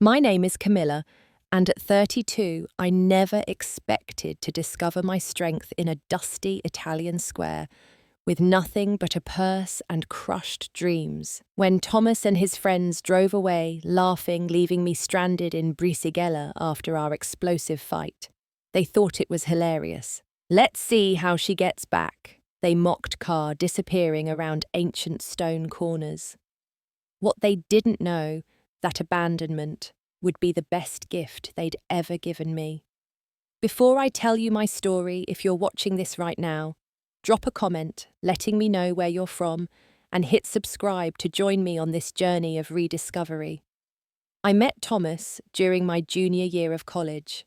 My name is Camilla, and at 32, I never expected to discover my strength in a dusty Italian square with nothing but a purse and crushed dreams. When Thomas and his friends drove away, laughing, leaving me stranded in Brisighella after our explosive fight, they thought it was hilarious. "Let's see how she gets back," they mocked Car disappearing around ancient stone corners. What they didn't know, that abandonment would be the best gift they'd ever given me. Before I tell you my story, if you're watching this right now, drop a comment letting me know where you're from and hit subscribe to join me on this journey of rediscovery. I met Thomas during my junior year of college.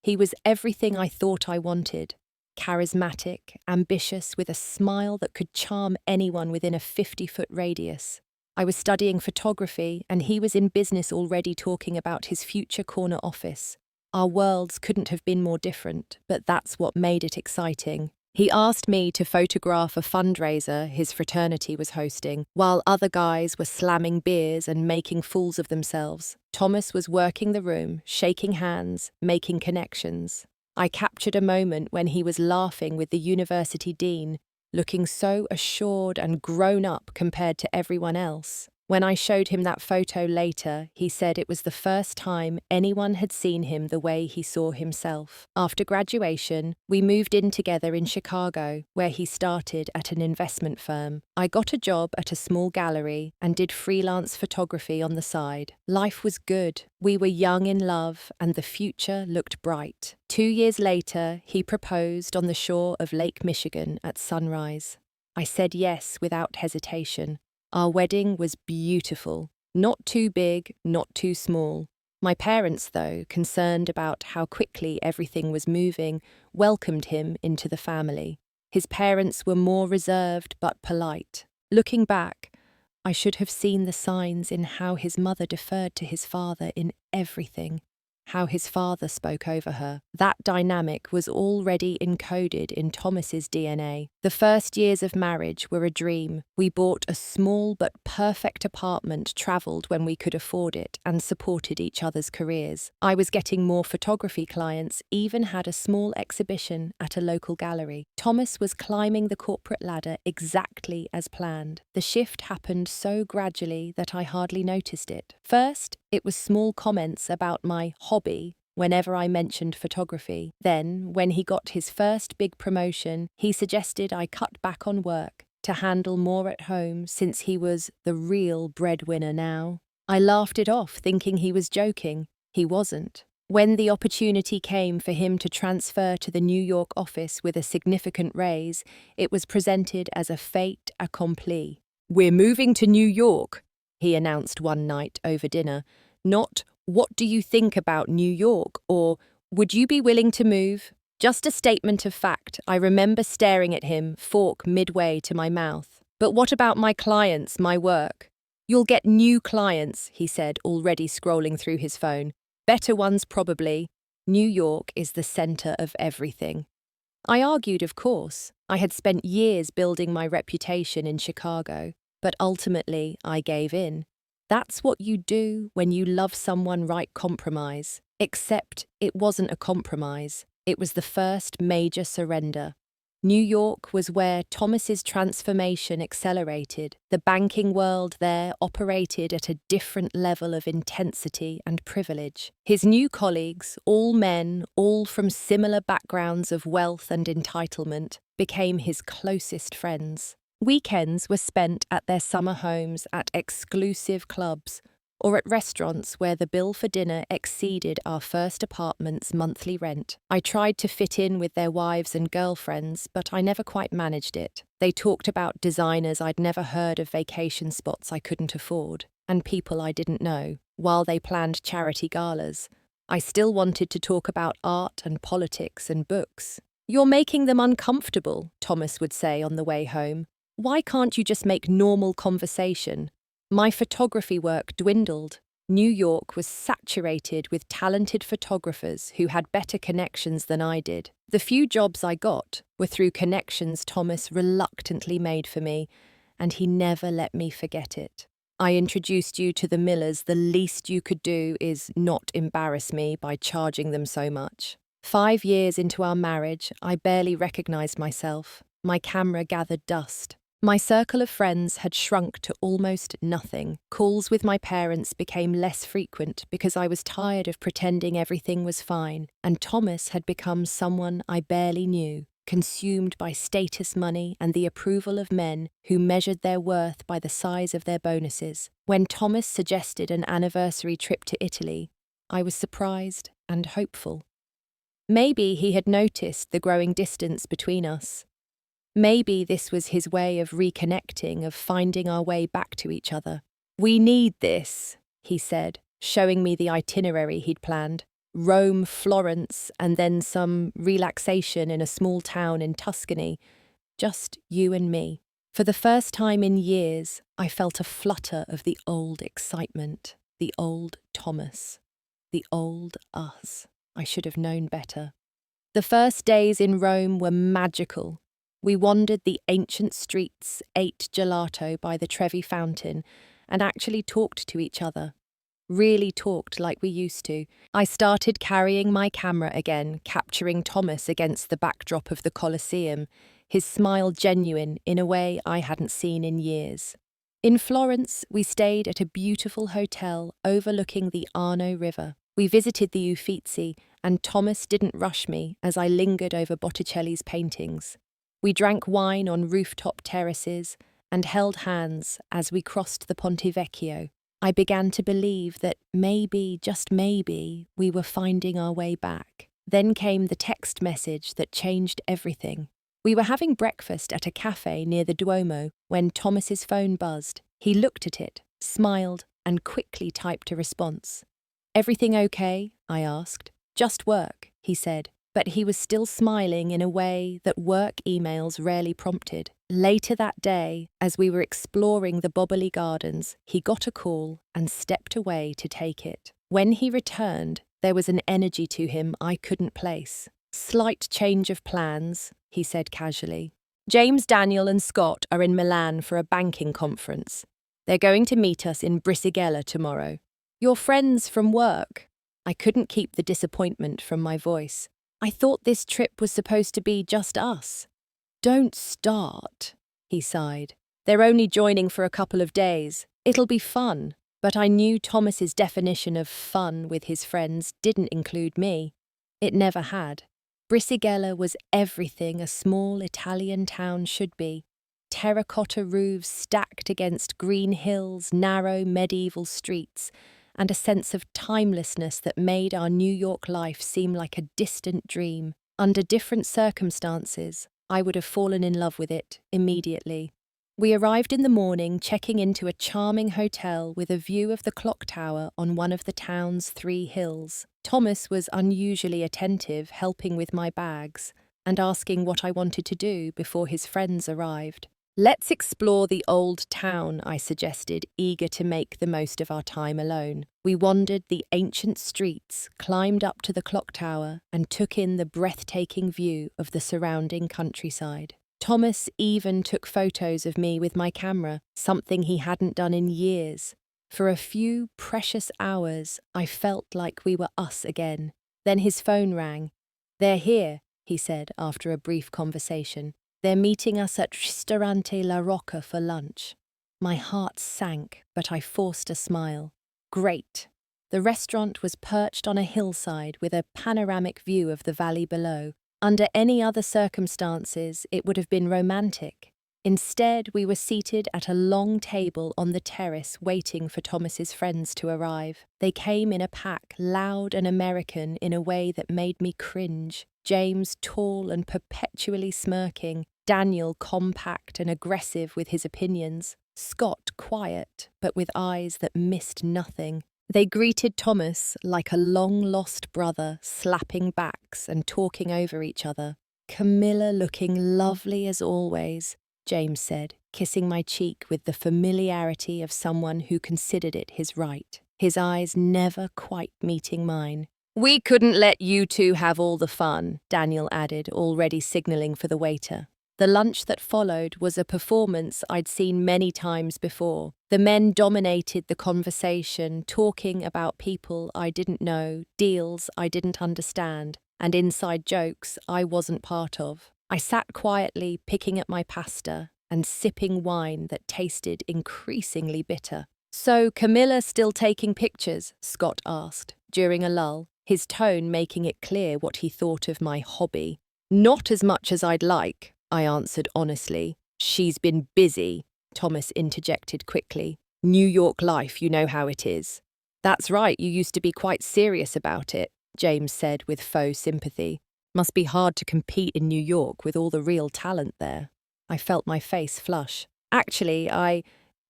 He was everything I thought I wanted: charismatic, ambitious, with a smile that could charm anyone within a 50-foot radius. I was studying photography, and he was in business already, talking about his future corner office. Our worlds couldn't have been more different, but that's what made it exciting. He asked me to photograph a fundraiser his fraternity was hosting, while other guys were slamming beers and making fools of themselves. Thomas was working the room, shaking hands, making connections. I captured a moment when he was laughing with the university dean, looking so assured and grown up compared to everyone else. When I showed him that photo later, he said it was the first time anyone had seen him the way he saw himself. After graduation, we moved in together in Chicago, where he started at an investment firm. I got a job at a small gallery and did freelance photography on the side. Life was good. We were young in love, and the future looked bright. 2 years later, he proposed on the shore of Lake Michigan at sunrise. I said yes without hesitation. Our wedding was beautiful, not too big, not too small. My parents, though, concerned about how quickly everything was moving, welcomed him into the family. His parents were more reserved but polite. Looking back, I should have seen the signs in how his mother deferred to his father in everything, how his father spoke over her. That dynamic was already encoded in Thomas's DNA. The first years of marriage were a dream. We bought a small but perfect apartment, travelled when we could afford it, and supported each other's careers. I was getting more photography clients, even had a small exhibition at a local gallery. Thomas was climbing the corporate ladder exactly as planned. The shift happened so gradually that I hardly noticed it. First, it was small comments about my hobby whenever I mentioned photography. Then, when he got his first big promotion, he suggested I cut back on work to handle more at home, since he was the real breadwinner now. I laughed it off, thinking he was joking. He wasn't. When the opportunity came for him to transfer to the New York office with a significant raise, it was presented as a fait accompli. "We're moving to New York," he announced one night over dinner. Not, "What do you think about New York?" or "Would you be willing to move?" Just a statement of fact. I remember staring at him, fork midway to my mouth. "But what about my clients, my work?" "You'll get new clients," he said, already scrolling through his phone. "Better ones, probably. New York is the center of everything." I argued, of course. I had spent years building my reputation in Chicago, but ultimately I gave in. That's what you do when you love someone, right? Compromise. Except it wasn't a compromise. It was the first major surrender. New York was where Thomas's transformation accelerated. The banking world there operated at a different level of intensity and privilege. His new colleagues, all men, all from similar backgrounds of wealth and entitlement, became his closest friends. Weekends were spent at their summer homes, at exclusive clubs, or at restaurants where the bill for dinner exceeded our first apartment's monthly rent. I tried to fit in with their wives and girlfriends, but I never quite managed it. They talked about designers I'd never heard of, vacation spots I couldn't afford, and people I didn't know, while they planned charity galas. I still wanted to talk about art and politics and books. "You're making them uncomfortable," Thomas would say on the way home. "Why can't you just make normal conversation?" My photography work dwindled. New York was saturated with talented photographers who had better connections than I did. The few jobs I got were through connections Thomas reluctantly made for me, and he never let me forget it. I introduced you to the Millers. The least you could do is not embarrass me by charging them so much. 5 years into our marriage, I barely recognized myself. My camera gathered dust. My circle of friends had shrunk to almost nothing. Calls with my parents became less frequent because I was tired of pretending everything was fine, and Thomas had become someone I barely knew, consumed by status money and the approval of men who measured their worth by the size of their bonuses. When Thomas suggested an anniversary trip to Italy, I was surprised and hopeful. Maybe he had noticed the growing distance between us. Maybe this was his way of reconnecting, of finding our way back to each other. "We need this," he said, showing me the itinerary he'd planned. Rome, Florence, and then some relaxation in a small town in Tuscany. Just you and me. For the first time in years, I felt a flutter of the old excitement, the old Thomas, the old us. I should have known better. The first days in Rome were magical. We wandered the ancient streets, ate gelato by the Trevi fountain, and actually talked to each other. Really talked like we used to. I started carrying my camera again, capturing Thomas against the backdrop of the Colosseum, his smile genuine in a way I hadn't seen in years. In Florence, we stayed at a beautiful hotel overlooking the Arno River. We visited the Uffizi, and Thomas didn't rush me as I lingered over Botticelli's paintings. We drank wine on rooftop terraces and held hands as we crossed the Ponte Vecchio. I began to believe that maybe, just maybe, we were finding our way back. Then came the text message that changed everything. We were having breakfast at a cafe near the Duomo when Thomas's phone buzzed. He looked at it, smiled, and quickly typed a response. "Everything okay?" I asked. "Just work," he said. But he was still smiling in a way that work emails rarely prompted. Later that day, as we were exploring the Bobbly Gardens, he got a call and stepped away to take it. When he returned, there was an energy to him I couldn't place. "Slight change of plans," he said casually. "James, Daniel and Scott are in Milan for a banking conference. They're going to meet us in Brisighella tomorrow. Your friends from work." I couldn't keep the disappointment from my voice. "I thought this trip was supposed to be just us." "Don't start," he sighed. "They're only joining for a couple of days. It'll be fun." But I knew Thomas's definition of fun with his friends didn't include me. It never had. Brisighella was everything a small Italian town should be. Terracotta roofs stacked against green hills, narrow medieval streets, and a sense of timelessness that made our New York life seem like a distant dream. Under different circumstances, I would have fallen in love with it immediately. We arrived in the morning, checking into a charming hotel with a view of the clock tower on one of the town's 3 hills. Thomas was unusually attentive, helping with my bags and asking what I wanted to do before his friends arrived. "Let's explore the old town," I suggested, eager to make the most of our time alone. We wandered the ancient streets, climbed up to the clock tower, and took in the breathtaking view of the surrounding countryside. Thomas even took photos of me with my camera, something he hadn't done in years. For a few precious hours, I felt like we were us again. Then his phone rang. "They're here," he said after a brief conversation. "They're meeting us at Ristorante La Rocca for lunch." My heart sank, but I forced a smile. Great. The restaurant was perched on a hillside with a panoramic view of the valley below. Under any other circumstances, it would have been romantic. Instead, we were seated at a long table on the terrace waiting for Thomas's friends to arrive. They came in a pack, loud and American in a way that made me cringe. James tall and perpetually smirking, Daniel compact and aggressive with his opinions, Scott quiet but with eyes that missed nothing. They greeted Thomas like a long-lost brother, slapping backs and talking over each other. "Camilla looking lovely as always," James said, kissing my cheek with the familiarity of someone who considered it his right, his eyes never quite meeting mine. "We couldn't let you two have all the fun," Daniel added, already signalling for the waiter. The lunch that followed was a performance I'd seen many times before. The men dominated the conversation, talking about people I didn't know, deals I didn't understand, and inside jokes I wasn't part of. I sat quietly, picking at my pasta and sipping wine that tasted increasingly bitter. "So, Camilla still taking pictures?" Scott asked, during a lull, his tone making it clear what he thought of my hobby. "Not as much as I'd like," I answered honestly. "She's been busy," Thomas interjected quickly. "New York life, you know how it is." "That's right, you used to be quite serious about it," James said with faux sympathy. "Must be hard to compete in New York with all the real talent there." I felt my face flush. "Actually,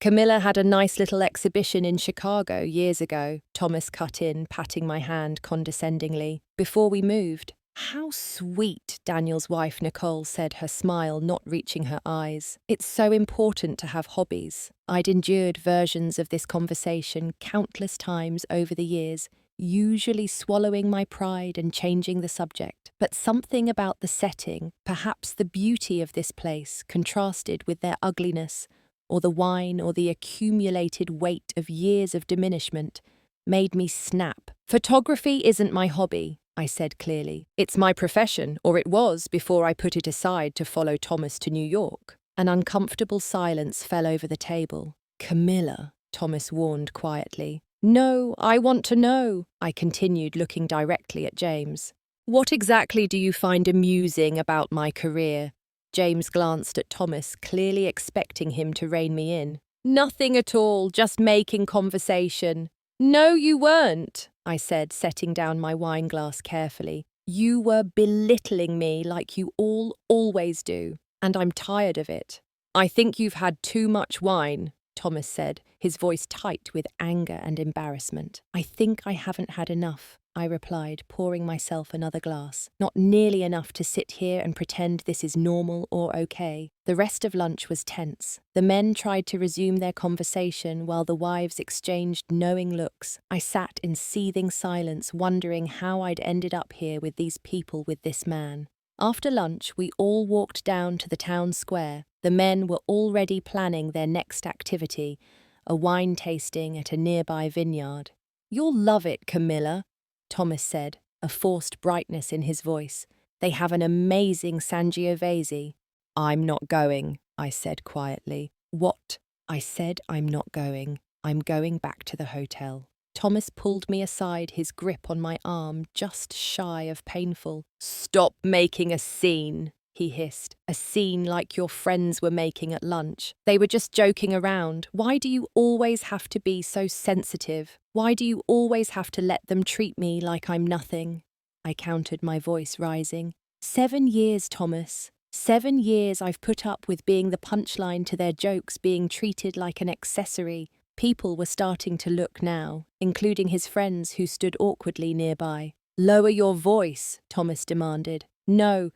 Camilla had a nice little exhibition in Chicago years ago," Thomas cut in, patting my hand condescendingly, "before we moved." "How sweet," Daniel's wife Nicole said, her smile not reaching her eyes. "It's so important to have hobbies." I'd endured versions of this conversation countless times over the years, usually swallowing my pride and changing the subject. But something about the setting, perhaps the beauty of this place, contrasted with their ugliness, or the wine, or the accumulated weight of years of diminishment, made me snap. "Photography isn't my hobby," I said clearly. "It's my profession, or it was before I put it aside to follow Thomas to New York." An uncomfortable silence fell over the table. "Camilla," Thomas warned quietly. "No, I want to know," I continued, looking directly at James. "What exactly do you find amusing about my career?" James glanced at Thomas, clearly expecting him to rein me in. "Nothing at all, just making conversation." "No, you weren't," I said, setting down my wine glass carefully. "You were belittling me like you all always do, and I'm tired of it." "I think you've had too much wine," Thomas said, his voice tight with anger and embarrassment. "I think I haven't had enough," I replied, pouring myself another glass. "Not nearly enough to sit here and pretend this is normal or okay." The rest of lunch was tense. The men tried to resume their conversation while the wives exchanged knowing looks. I sat in seething silence, wondering how I'd ended up here with these people, with this man. After lunch, we all walked down to the town square. The men were already planning their next activity, a wine tasting at a nearby vineyard. "You'll love it, Camilla," Thomas said, a forced brightness in his voice. "They have an amazing Sangiovese." "I'm not going," I said quietly. "What?" I said, "I'm not going. I'm going back to the hotel." Thomas pulled me aside, his grip on my arm just shy of painful. "Stop making a scene," he hissed. "A scene like your friends were making at lunch. They were just joking around. Why do you always have to be so sensitive? Why do you always have to let them treat me like I'm nothing?" I countered, my voice rising. 7 years, Thomas. 7 years I've put up with being the punchline to their jokes, being treated like an accessory. People were starting to look now, including his friends who stood awkwardly nearby. "Lower your voice," Thomas demanded. "No,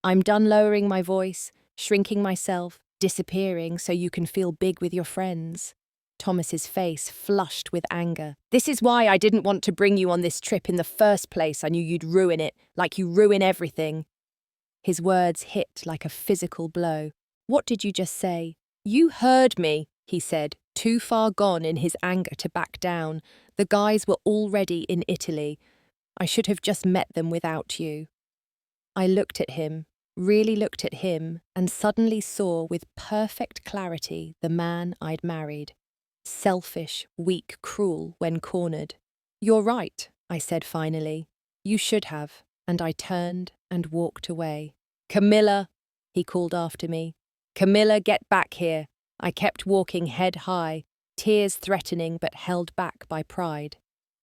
I'm done lowering my voice, shrinking myself, disappearing so you can feel big with your friends." Thomas's face flushed with anger. "This is why I didn't want to bring you on this trip in the first place. I knew you'd ruin it, like you ruin everything." His words hit like a physical blow. "What did you just say?" "You heard me," he said, too far gone in his anger to back down. "The guys were already in Italy. I should have just met them without you." I looked at him, really looked at him, and suddenly saw with perfect clarity the man I'd married. Selfish, weak, cruel when cornered. "You're right," I said finally. "You should have." And I turned and walked away. "Camilla," he called after me. "Camilla, get back here." I kept walking head high, tears threatening but held back by pride.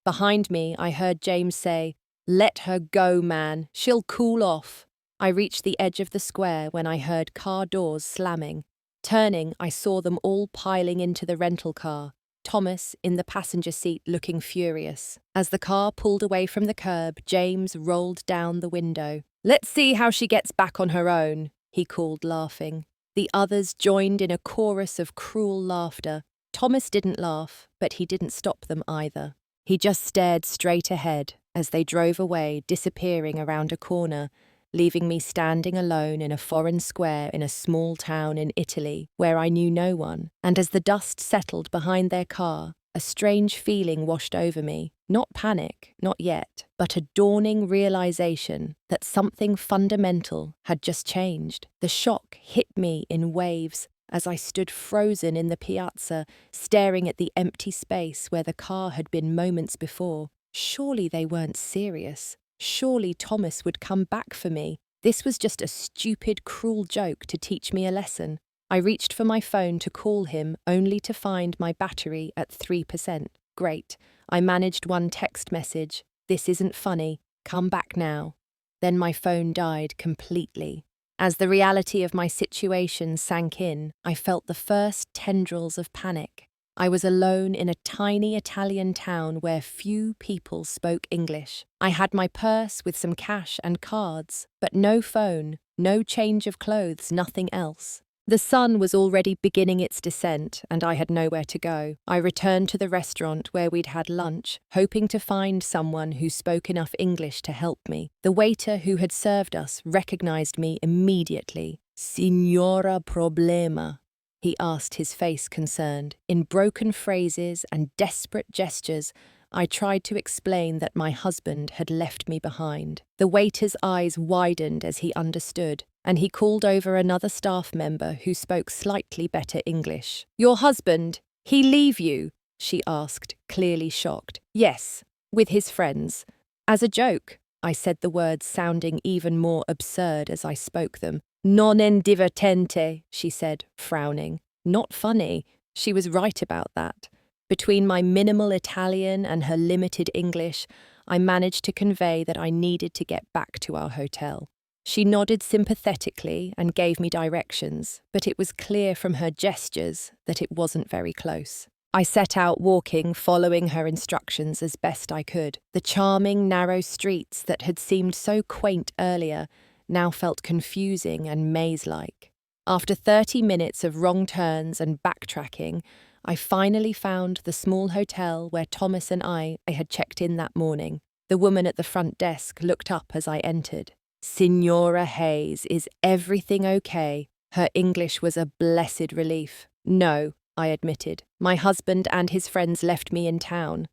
Behind me, I heard James say, "Let her go, man. She'll cool off." I reached the edge of the square when I heard car doors slamming. Turning, I saw them all piling into the rental car, Thomas in the passenger seat looking furious. As the car pulled away from the curb, James rolled down the window. "Let's see how she gets back on her own," he called, laughing. The others joined in a chorus of cruel laughter. Thomas didn't laugh, but he didn't stop them either. He just stared straight ahead as they drove away, disappearing around a corner, leaving me standing alone in a foreign square in a small town in Italy where I knew no one. And as the dust settled behind their car, a strange feeling washed over me. Not panic, not yet, but a dawning realization that something fundamental had just changed. The shock hit me in waves as I stood frozen in the piazza, staring at the empty space where the car had been moments before. Surely they weren't serious. Surely Thomas would come back for me. This was just a stupid, cruel joke to teach me a lesson. I reached for my phone to call him, only to find my battery at 3%. Great. I managed one text message. This isn't funny. Come back now. Then my phone died completely. As the reality of my situation sank in, I felt the first tendrils of panic. I was alone in a tiny Italian town where few people spoke English. I had my purse with some cash and cards, but no phone, no change of clothes, nothing else. The sun was already beginning its descent, and I had nowhere to go. I returned to the restaurant where we'd had lunch, hoping to find someone who spoke enough English to help me. The waiter who had served us recognized me immediately. "Signora Problema," he asked, his face concerned. In broken phrases and desperate gestures, I tried to explain that my husband had left me behind. The waiter's eyes widened as he understood, and he called over another staff member who spoke slightly better English. "Your husband, he leave you?" she asked, clearly shocked. "Yes, with his friends." As a joke, I said the words sounding even more absurd as I spoke them. "Non è divertente," she said, frowning. Not funny. She was right about that. Between my minimal Italian and her limited English, I managed to convey that I needed to get back to our hotel. She nodded sympathetically and gave me directions, but it was clear from her gestures that it wasn't very close. I set out walking, following her instructions as best I could. The charming, narrow streets that had seemed so quaint earlier now felt confusing and maze-like. After 30 minutes of wrong turns and backtracking, I finally found the small hotel where Thomas and I had checked in that morning. The woman at the front desk looked up as I entered. "Signora Hayes, is everything okay?" Her English was a blessed relief. "No," I admitted. "My husband and his friends left me in town.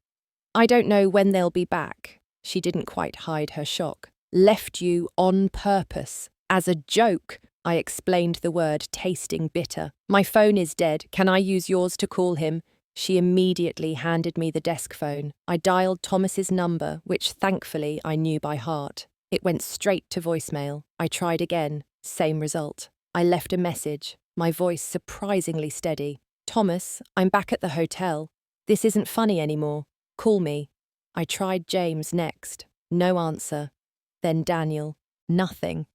I don't know when they'll be back." She didn't quite hide her shock. "Left you on purpose. As a joke," I explained the word, tasting bitter. "My phone is dead. Can I use yours to call him?" She immediately handed me the desk phone. I dialed Thomas's number, which thankfully I knew by heart. It went straight to voicemail. I tried again. Same result. I left a message, my voice surprisingly steady. "Thomas, I'm back at the hotel. This isn't funny anymore. Call me." I tried James next. No answer. Then Daniel. Nothing.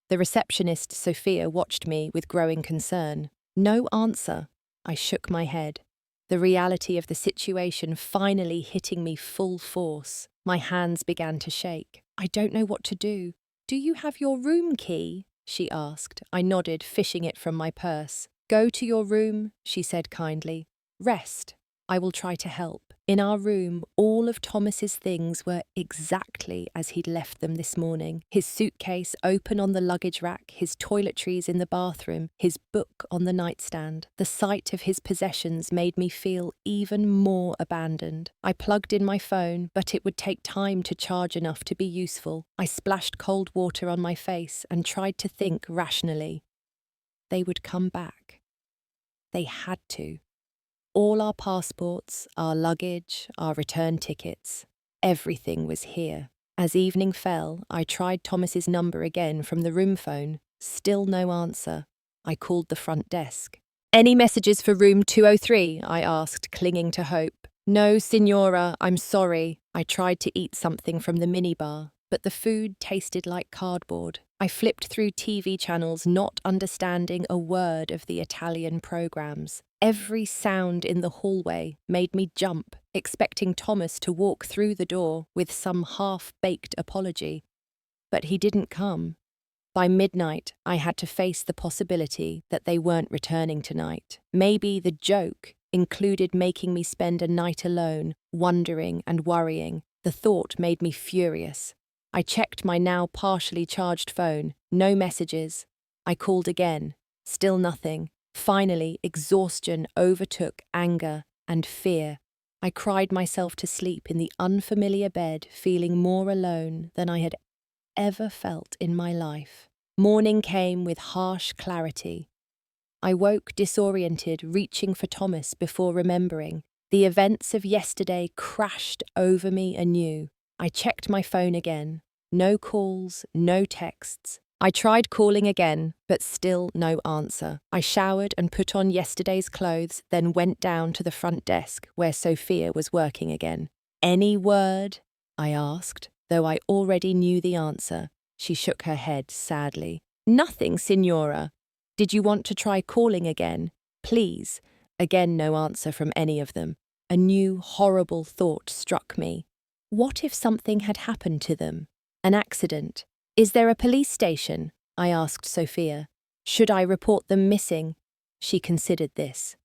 The receptionist, Sophia, watched me with growing concern. No answer. I shook my head. The reality of the situation finally hitting me full force. My hands began to shake. "I don't know what to do." "Do you have your room key?" she asked. I nodded, fishing it from my purse. "Go to your room," she said kindly. "Rest. I will try to help." In our room, all of Thomas's things were exactly as he'd left them this morning. His suitcase open on the luggage rack, his toiletries in the bathroom, his book on the nightstand. The sight of his possessions made me feel even more abandoned. I plugged in my phone, but it would take time to charge enough to be useful. I splashed cold water on my face and tried to think rationally. They would come back. They had to. All our passports, our luggage, our return tickets, everything was here. As evening fell, I tried Thomas's number again from the room phone. Still no answer. I called the front desk. "Any messages for room 203? I asked, clinging to hope. "No, Signora, I'm sorry." I tried to eat something from the minibar, but the food tasted like cardboard. I flipped through TV channels, not understanding a word of the Italian programs. Every sound in the hallway made me jump, expecting Thomas to walk through the door with some half-baked apology. But he didn't come. By midnight, I had to face the possibility that they weren't returning tonight. Maybe the joke included making me spend a night alone, wondering and worrying. The thought made me furious. I checked my now partially charged phone. No messages. I called again. Still nothing. Finally, exhaustion overtook anger and fear. I cried myself to sleep in the unfamiliar bed, feeling more alone than I had ever felt in my life. Morning came with harsh clarity. I woke disoriented, reaching for Thomas before remembering. The events of yesterday crashed over me anew. I checked my phone again. No calls, no texts. I tried calling again, but still no answer. I showered and put on yesterday's clothes, then went down to the front desk where Sophia was working again. "Any word?" I asked, though I already knew the answer. She shook her head sadly. "Nothing, Signora. Did you want to try calling again? Please." Again no answer from any of them. A new, horrible thought struck me. What if something had happened to them? An accident? "Is there a police station?" I asked Sophia. "Should I report them missing?" She considered this.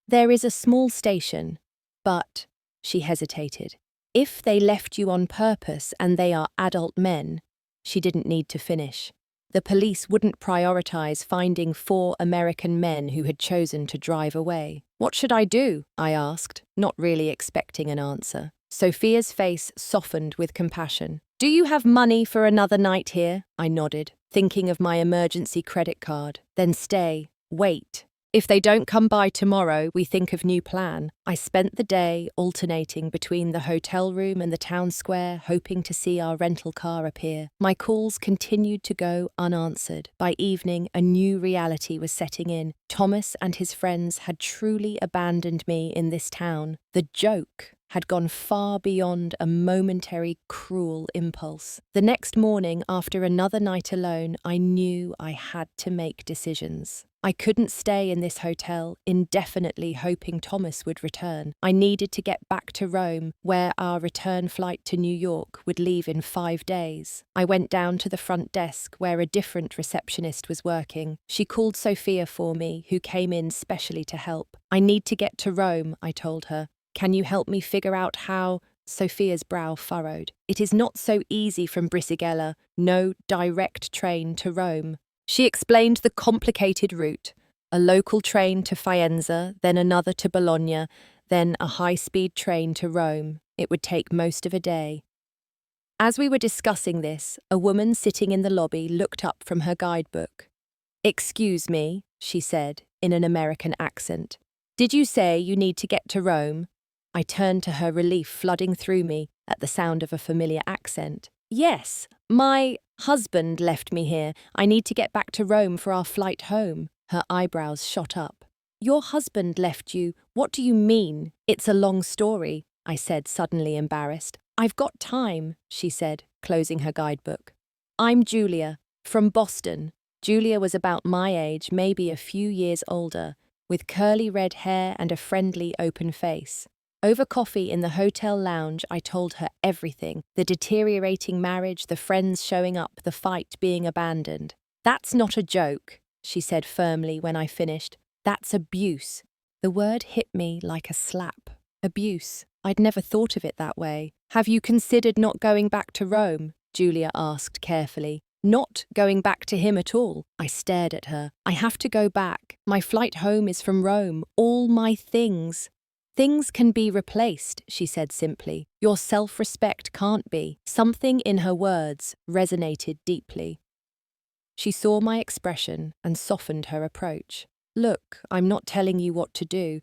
"There is a small station, but," she hesitated, "if they left you on purpose and they are adult men," she didn't need to finish. "The police wouldn't prioritize finding 4 American men who had chosen to drive away." "What should I do?" I asked, not really expecting an answer. Sophia's face softened with compassion. "Do you have money for another night here?" I nodded, thinking of my emergency credit card. "Then stay. Wait. If they don't come by tomorrow, we think of new plan." I spent the day alternating between the hotel room and the town square, hoping to see our rental car appear. My calls continued to go unanswered. By evening, a new reality was setting in. Thomas and his friends had truly abandoned me in this town. The joke had gone far beyond a momentary, cruel impulse. The next morning, after another night alone, I knew I had to make decisions. I couldn't stay in this hotel indefinitely hoping Thomas would return. I needed to get back to Rome, where our return flight to New York would leave in 5 days. I went down to the front desk, where a different receptionist was working. She called Sophia for me, who came in specially to help. "I need to get to Rome," I told her. "Can you help me figure out how?" Sophia's brow furrowed. "It is not so easy from Brisighella. No direct train to Rome." She explained the complicated route. A local train to Faenza, then another to Bologna, then a high-speed train to Rome. It would take most of a day. As we were discussing this, a woman sitting in the lobby looked up from her guidebook. "Excuse me," she said, in an American accent. "Did you say you need to get to Rome?" I turned to her, relief flooding through me at the sound of a familiar accent. "Yes, my husband left me here. I need to get back to Rome for our flight home." Her eyebrows shot up. "Your husband left you? What do you mean?" "It's a long story," I said, suddenly embarrassed. "I've got time," she said, closing her guidebook. "I'm Julia, from Boston." Julia was about my age, maybe a few years older, with curly red hair and a friendly, open face. Over coffee in the hotel lounge, I told her everything: the deteriorating marriage, the friends showing up, the fight being abandoned. "That's not a joke," she said firmly when I finished. "That's abuse." The word hit me like a slap. Abuse. I'd never thought of it that way. "Have you considered not going back to Rome?" Julia asked carefully. "Not going back to him at all." I stared at her. "I have to go back. My flight home is from Rome. All my things." "Things can be replaced," she said simply. "Your self-respect can't be." Something in her words resonated deeply. She saw my expression and softened her approach. "Look, I'm not telling you what to do,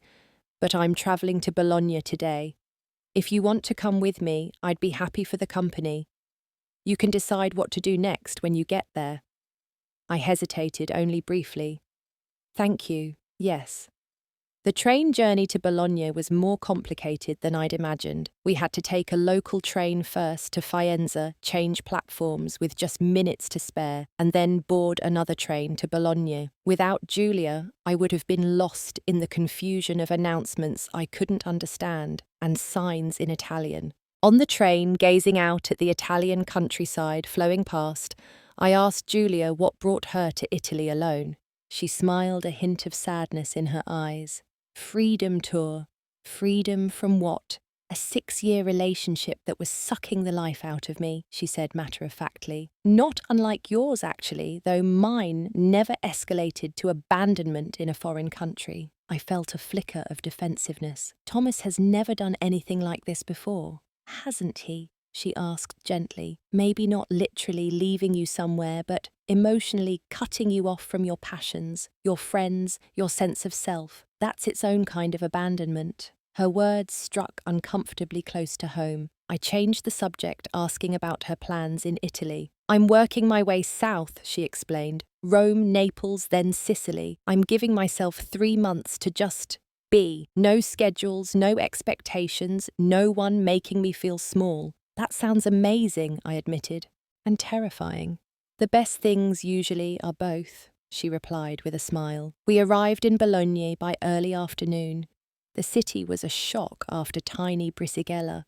but I'm traveling to Bologna today. If you want to come with me, I'd be happy for the company. You can decide what to do next when you get there." I hesitated only briefly. "Thank you, yes." The train journey to Bologna was more complicated than I'd imagined. We had to take a local train first to Faenza, change platforms with just minutes to spare, and then board another train to Bologna. Without Julia, I would have been lost in the confusion of announcements I couldn't understand and signs in Italian. On the train, gazing out at the Italian countryside flowing past, I asked Julia what brought her to Italy alone. She smiled, a hint of sadness in her eyes. "Freedom, Tour." "Freedom from what?" A 6-year relationship that was sucking the life out of me, she said matter-of-factly. Not unlike yours, actually, though mine never escalated to abandonment in a foreign country. I felt a flicker of defensiveness. Thomas has never done anything like this before, hasn't he? She asked gently. Maybe not literally leaving you somewhere, but emotionally cutting you off from your passions, your friends, your sense of self. That's its own kind of abandonment. Her words struck uncomfortably close to home. I changed the subject, asking about her plans in Italy. I'm working my way south, she explained. Rome, Naples, then Sicily. I'm giving myself 3 months to just be. No schedules, no expectations, no one making me feel small. That sounds amazing, I admitted, and terrifying. The best things usually are both, she replied with a smile. We arrived in Bologna by early afternoon. The city was a shock after tiny Brisighella,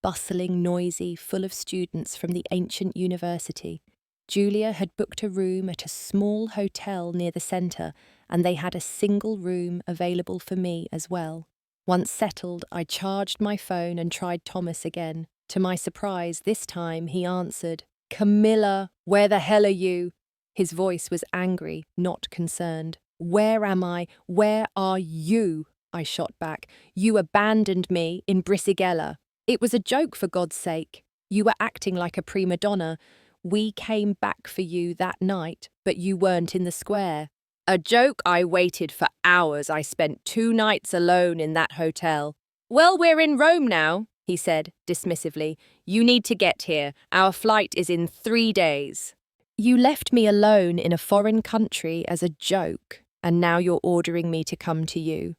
bustling, noisy, full of students from the ancient university. Julia had booked a room at a small hotel near the centre, and they had a single room available for me as well. Once settled, I charged my phone and tried Thomas again. To my surprise, this time he answered. "Camilla, where the hell are you?" His voice was angry, not concerned. "Where am I? Where are you?" I shot back. "You abandoned me in Brisighella. It was a joke, for God's sake. You were acting like a prima donna. We came back for you that night, but you weren't in the square." "A joke? I waited for hours. I spent 2 nights alone in that hotel." "Well, we're in Rome now," he said dismissively. "You need to get here. Our flight is in 3 days." "You left me alone in a foreign country as a joke, and now you're ordering me to come to you."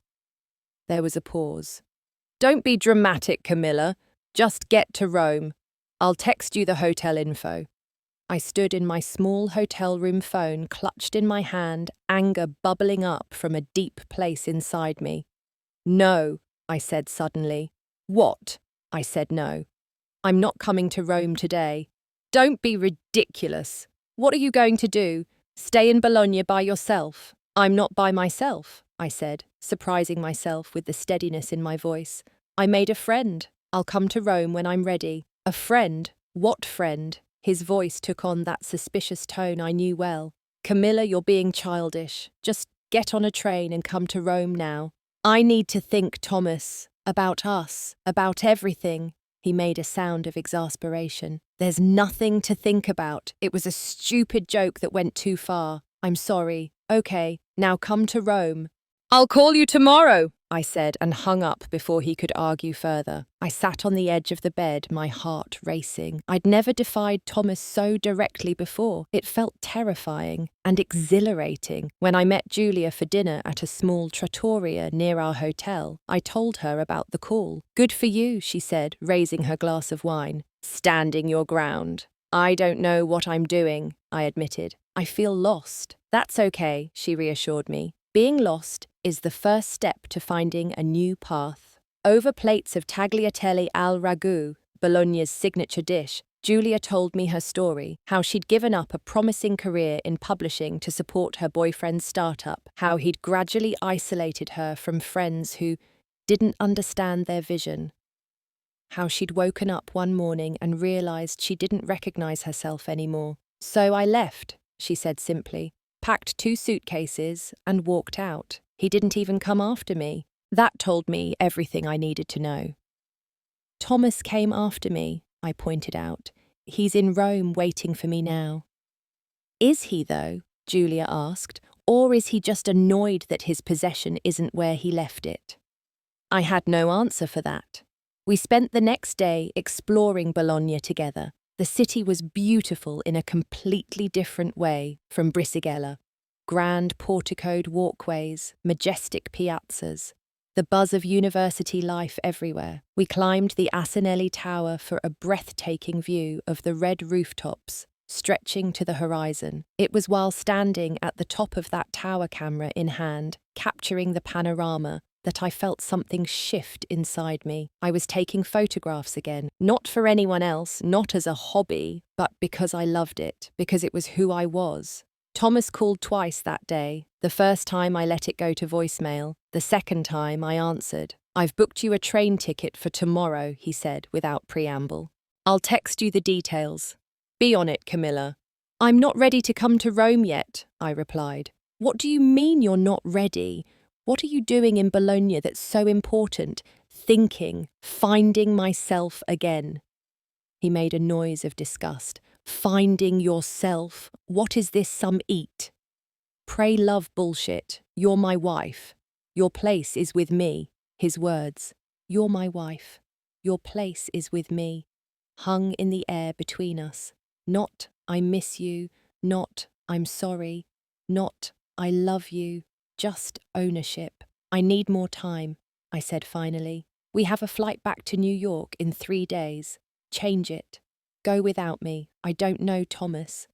There was a pause. "Don't be dramatic, Camilla. Just get to Rome. I'll text you the hotel info." I stood in my small hotel room phone, clutched in my hand, anger bubbling up from a deep place inside me. "No," I said suddenly. "What?" I said no. "I'm not coming to Rome today." "Don't be ridiculous. What are you going to do? Stay in Bologna by yourself?" "I'm not by myself," I said, surprising myself with the steadiness in my voice. "I made a friend. I'll come to Rome when I'm ready." "A friend? What friend?" His voice took on that suspicious tone I knew well. "Camilla, you're being childish. Just get on a train and come to Rome now." "I need to think, Thomas, about us, about everything." He made a sound of exasperation. "There's nothing to think about. It was a stupid joke that went too far. I'm sorry. Okay, now come to Rome." "I'll call you tomorrow," I said, and hung up before he could argue further. I sat on the edge of the bed, my heart racing. I'd never defied Thomas so directly before. It felt terrifying and exhilarating. When I met Julia for dinner at a small trattoria near our hotel, I told her about the call. "Good for you," she said, raising her glass of wine. "Standing your ground." "I don't know what I'm doing," I admitted. "I feel lost." "That's okay," she reassured me. "Being lost is the first step to finding a new path." Over plates of tagliatelle al ragu, Bologna's signature dish, Julia told me her story, how she'd given up a promising career in publishing to support her boyfriend's startup, how he'd gradually isolated her from friends who didn't understand their vision, how she'd woken up one morning and realized she didn't recognize herself anymore. "So I left," she said simply, packed 2 suitcases and walked out. He didn't even come after me. That told me everything I needed to know. "Thomas came after me," I pointed out. "He's in Rome waiting for me now." "Is he, though?" Julia asked. "Or is he just annoyed that his possession isn't where he left it?" I had no answer for that. We spent the next day exploring Bologna together. The city was beautiful in a completely different way from Brisighella. Grand porticoed walkways, majestic piazzas, the buzz of university life everywhere. We climbed the Asinelli Tower for a breathtaking view of the red rooftops stretching to the horizon. It was while standing at the top of that tower, camera in hand, capturing the panorama, that I felt something shift inside me. I was taking photographs again, not for anyone else, not as a hobby, but because I loved it, because it was who I was. Thomas called twice that day. The first time I let it go to voicemail. The second time I answered. "I've booked you a train ticket for tomorrow," he said without preamble. "I'll text you the details. Be on it, Camilla." "I'm not ready to come to Rome yet," I replied. "What do you mean you're not ready? What are you doing in Bologna that's so important? Thinking, finding myself again." He made a noise of disgust. "Finding yourself? What is this, some eat? Pray love bullshit. You're my wife. Your place is with me." His words, "You're my wife. Your place is with me," hung in the air between us. Not, "I miss you," not, "I'm sorry," not, "I love you," just ownership. "I need more time," I said finally. "We have a flight back to New York in 3 days. Change it. Go without me. I don't know Thomas.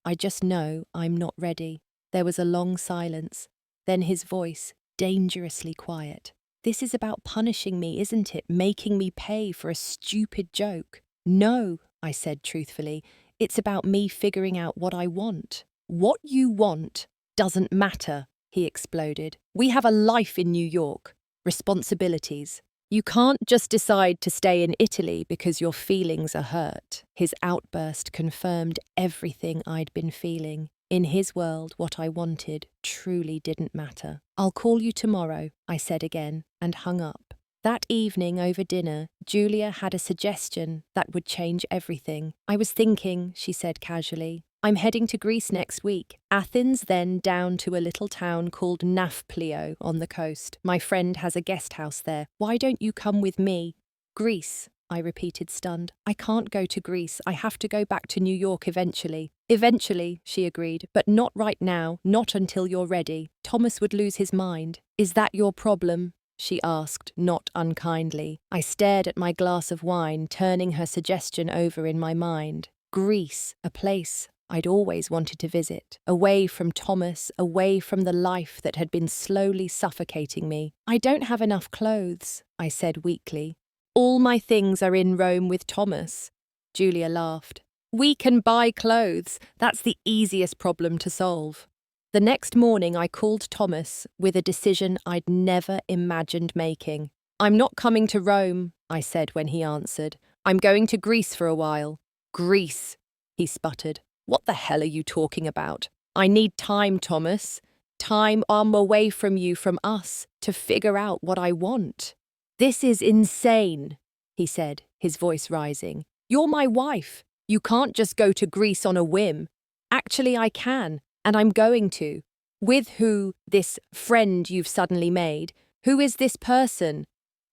I just know I'm not ready." There was a long silence, then his voice, dangerously quiet. "This is about punishing me, isn't it? Making me pay for a stupid joke." "No," I said truthfully. "It's about me figuring out what I want." "What you want doesn't matter," he exploded. "We have a life in New York. Responsibilities. You can't just decide to stay in Italy because your feelings are hurt." His outburst confirmed everything I'd been feeling. In his world, what I wanted truly didn't matter. "I'll call you tomorrow," I said again, and hung up. That evening over dinner, Julia had a suggestion that would change everything. "I was thinking," she said casually, "I'm heading to Greece next week. Athens, then down to a little town called Nafplio on the coast. My friend has a guest house there. Why don't you come with me?" "Greece," I repeated, stunned. "I can't go to Greece. I have to go back to New York eventually." "Eventually," she agreed, "but not right now, not until you're ready. Thomas would lose his mind." "Is that your problem?" she asked, not unkindly. I stared at my glass of wine, turning her suggestion over in my mind. Greece, a place I'd always wanted to visit. Away from Thomas, away from the life that had been slowly suffocating me. "I don't have enough clothes," I said weakly. "All my things are in Rome with Thomas." Julia laughed. "We can buy clothes. That's the easiest problem to solve." The next morning I called Thomas with a decision I'd never imagined making. "I'm not coming to Rome," I said when he answered. "I'm going to Greece for a while." "Greece," he sputtered. "What the hell are you talking about?" "I need time, Thomas. Time I'm away from you, from us, to figure out what I want." "This is insane," he said, his voice rising. "You're my wife. You can't just go to Greece on a whim." "Actually, I can, and I'm going to." "With who? This friend you've suddenly made? Who is this person?"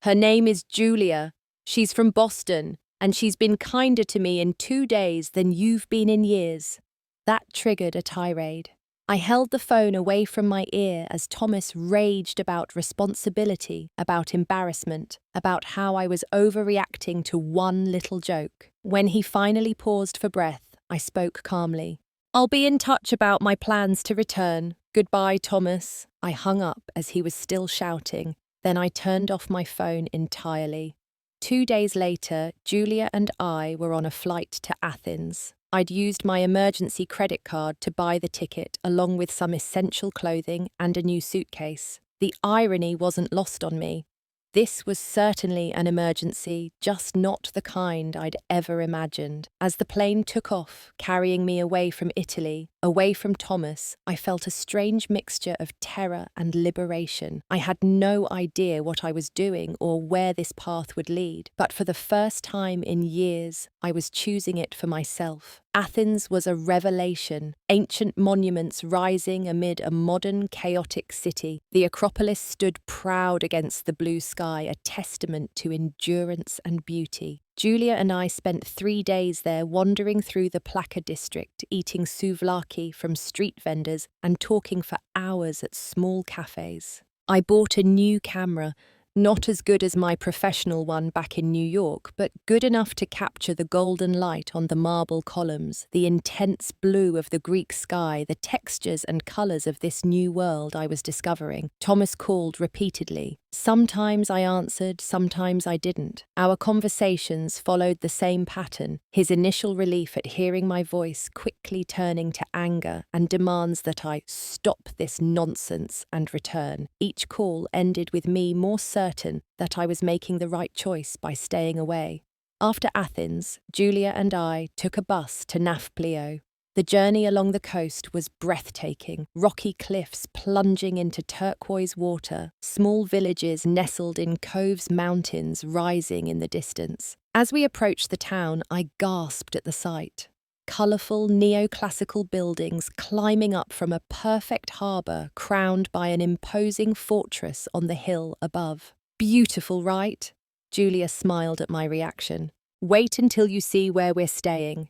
"Her name is Julia. She's from Boston, and she's been kinder to me in 2 days than you've been in years." That triggered a tirade. I held the phone away from my ear as Thomas raged about responsibility, about embarrassment, about how I was overreacting to one little joke. When he finally paused for breath, I spoke calmly. "I'll be in touch about my plans to return. Goodbye, Thomas." I hung up as he was still shouting. Then I turned off my phone entirely. 2 days later, Julia and I were on a flight to Athens. I'd used my emergency credit card to buy the ticket, along with some essential clothing and a new suitcase. The irony wasn't lost on me. This was certainly an emergency, just not the kind I'd ever imagined. As the plane took off, carrying me away from Italy, away from Thomas, I felt a strange mixture of terror and liberation. I had no idea what I was doing or where this path would lead, but for the first time in years, I was choosing it for myself. Athens was a revelation, ancient monuments rising amid a modern, chaotic city. The Acropolis stood proud against the blue sky, a testament to endurance and beauty. Julia and I spent 3 days there wandering through the Plaka district, eating souvlaki from street vendors and talking for hours at small cafes. I bought a new camera, not as good as my professional one back in New York, but good enough to capture the golden light on the marble columns, the intense blue of the Greek sky, the textures and colours of this new world I was discovering. Thomas called repeatedly. Sometimes I answered, sometimes I didn't. Our conversations followed the same pattern, his initial relief at hearing my voice quickly turning to anger and demands that I stop this nonsense and return. Each call ended with me more certain that I was making the right choice by staying away. After Athens, Julia and I took a bus to Nafplio. The journey along the coast was breathtaking, rocky cliffs plunging into turquoise water, small villages nestled in coves, mountains rising in the distance. As we approached the town, I gasped at the sight. Colourful neoclassical buildings climbing up from a perfect harbour crowned by an imposing fortress on the hill above. Beautiful, right? Julia smiled at my reaction. Wait until you see where we're staying.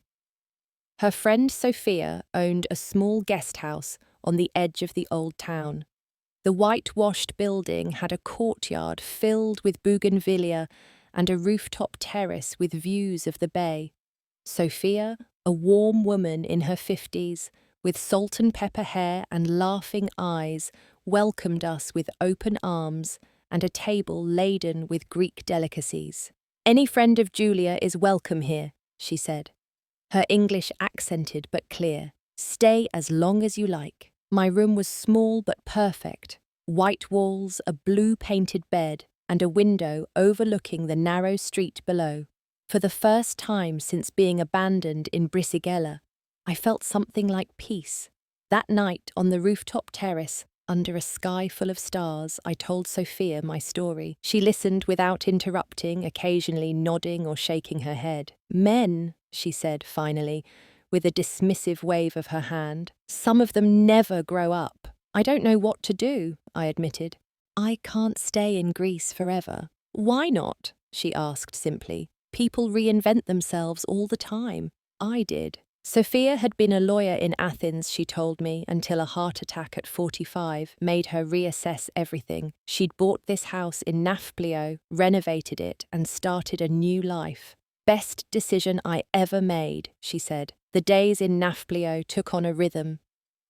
Her friend Sophia owned a small guest house on the edge of the old town. The whitewashed building had a courtyard filled with bougainvillea and a rooftop terrace with views of the bay. Sophia, a warm woman in her 50s, with salt and pepper hair and laughing eyes, welcomed us with open arms and a table laden with Greek delicacies. "Any friend of Julia is welcome here," she said. Her English accented but clear. "Stay as long as you like." My room was small but perfect. White walls, a blue-painted bed, and a window overlooking the narrow street below. For the first time since being abandoned in Brisighella, I felt something like peace. That night on the rooftop terrace, under a sky full of stars, I told Sophia my story. She listened without interrupting, occasionally nodding or shaking her head. "Men," she said finally, with a dismissive wave of her hand. "Some of them never grow up." "I don't know what to do," I admitted. "I can't stay in Greece forever." "Why not?" she asked simply. "People reinvent themselves all the time." I did. Sophia had been a lawyer in Athens, she told me, until a heart attack at 45 made her reassess everything. She'd bought this house in Nafplio, renovated it, and started a new life. "Best decision I ever made," she said. The days in Nafplio took on a rhythm.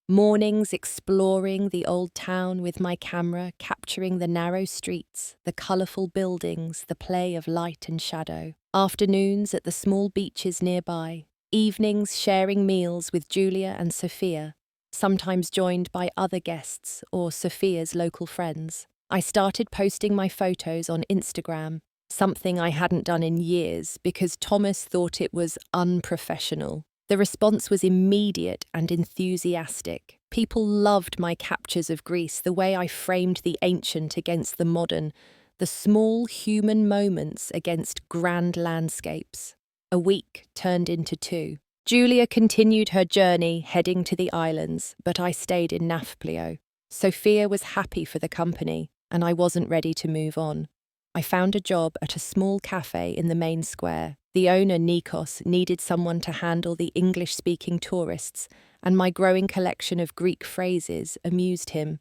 Mornings exploring the old town with my camera, capturing the narrow streets, the colourful buildings, the play of light and shadow. Afternoons at the small beaches nearby. Evenings sharing meals with Julia and Sophia, sometimes joined by other guests or Sophia's local friends. I started posting my photos on Instagram, something I hadn't done in years because Thomas thought it was unprofessional. The response was immediate and enthusiastic. People loved my captures of Greece, the way I framed the ancient against the modern, the small human moments against grand landscapes. A week turned into 2. Julia continued her journey, heading to the islands, but I stayed in Nafplio. Sophia was happy for the company, and I wasn't ready to move on. I found a job at a small cafe in the main square. The owner, Nikos, needed someone to handle the English-speaking tourists, and my growing collection of Greek phrases amused him.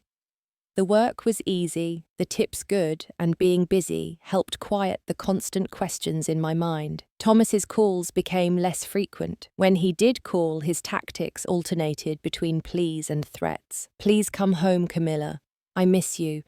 The work was easy, the tips good, and being busy helped quiet the constant questions in my mind. Thomas's calls became less frequent. When he did call, his tactics alternated between pleas and threats. "Please come home, Camilla. I miss you.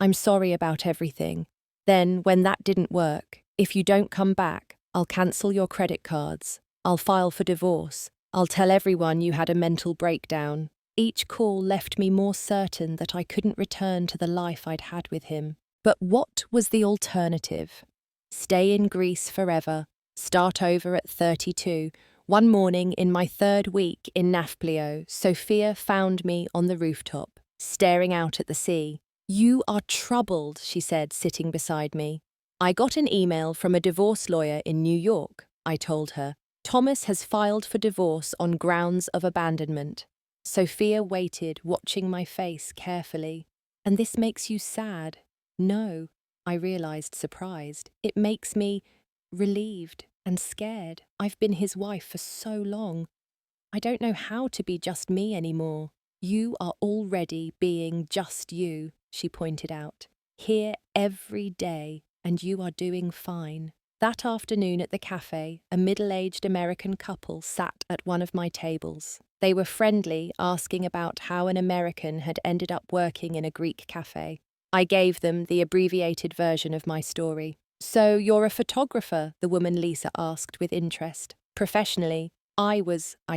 I'm sorry about everything." Then, when that didn't work, "If you don't come back, I'll cancel your credit cards. I'll file for divorce. I'll tell everyone you had a mental breakdown." Each call left me more certain that I couldn't return to the life I'd had with him. But what was the alternative? Stay in Greece forever, start over at 32. One morning in my 3rd week in Nafplio, Sophia found me on the rooftop, staring out at the sea. "You are troubled," she said, sitting beside me. "I got an email from a divorce lawyer in New York," I told her. "Thomas has filed for divorce on grounds of abandonment." Sophia waited, watching my face carefully. "And this makes you sad?" "No," I realized, surprised. "It makes me relieved and scared. I've been his wife for so long. I don't know how to be just me anymore." "You are already being just you," she pointed out. "Here every day, and you are doing fine." That afternoon at the cafe, a middle-aged American couple sat at one of my tables. They were friendly, asking about how an American had ended up working in a Greek cafe. I gave them the abbreviated version of my story. So you're a photographer? The woman Lisa asked with interest. Professionally, I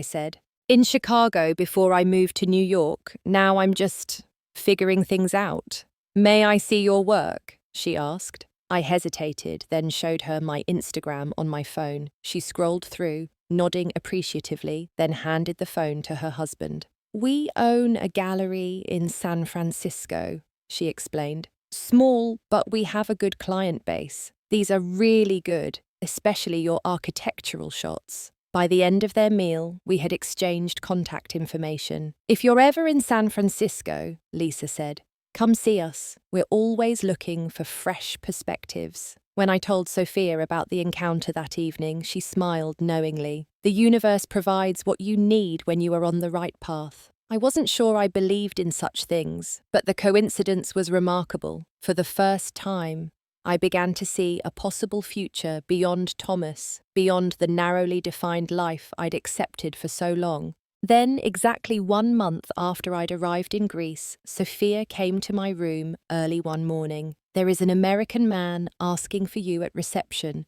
said. In Chicago before I moved to New York. Now I'm just figuring things out. May I see your work? She asked. I hesitated, then showed her my Instagram on my phone. She scrolled through, nodding appreciatively, then handed the phone to her husband. We own a gallery in San Francisco, she explained. Small, but we have a good client base. These are really good, especially your architectural shots. By the end of their meal, we had exchanged contact information. If you're ever in San Francisco, Lisa said, come see us. We're always looking for fresh perspectives. When I told Sophia about the encounter that evening, she smiled knowingly. The universe provides what you need when you are on the right path. I wasn't sure I believed in such things, but the coincidence was remarkable. For the first time, I began to see a possible future beyond Thomas, beyond the narrowly defined life I'd accepted for so long. Then, exactly 1 month after I'd arrived in Greece, Sophia came to my room early one morning. There is an American man asking for you at reception,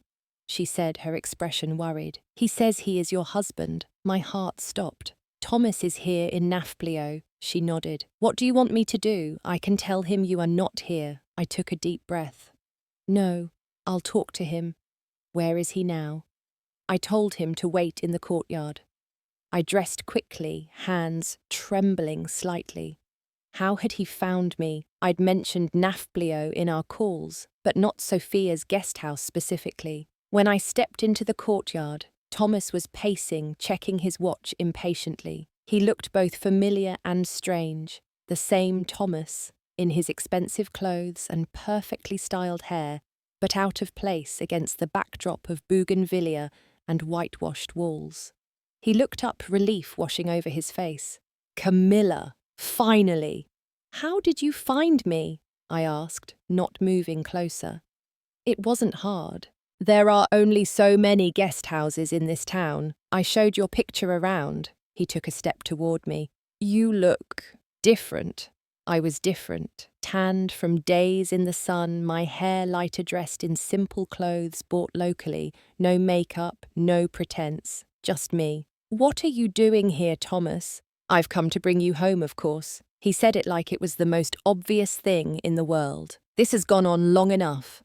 she said, her expression worried. He says he is your husband. My heart stopped. Thomas is here in Nafplio, she nodded. What do you want me to do? I can tell him you are not here. I took a deep breath. No, I'll talk to him. Where is he now? I told him to wait in the courtyard. I dressed quickly, hands trembling slightly. How had he found me? I'd mentioned Nafplio in our calls, but not Sophia's guest house specifically. When I stepped into the courtyard, Thomas was pacing, checking his watch impatiently. He looked both familiar and strange, the same Thomas, in his expensive clothes and perfectly styled hair, but out of place against the backdrop of bougainvillea and whitewashed walls. He looked up, relief washing over his face. Camilla, finally! How did you find me? I asked, not moving closer. It wasn't hard. There are only so many guest houses in this town. I showed your picture around. He took a step toward me. You look different. I was different, tanned from days in the sun, my hair lighter dressed in simple clothes bought locally, no makeup, no pretense, just me. What are you doing here, Thomas? I've come to bring you home, of course. He said it like it was the most obvious thing in the world. This has gone on long enough.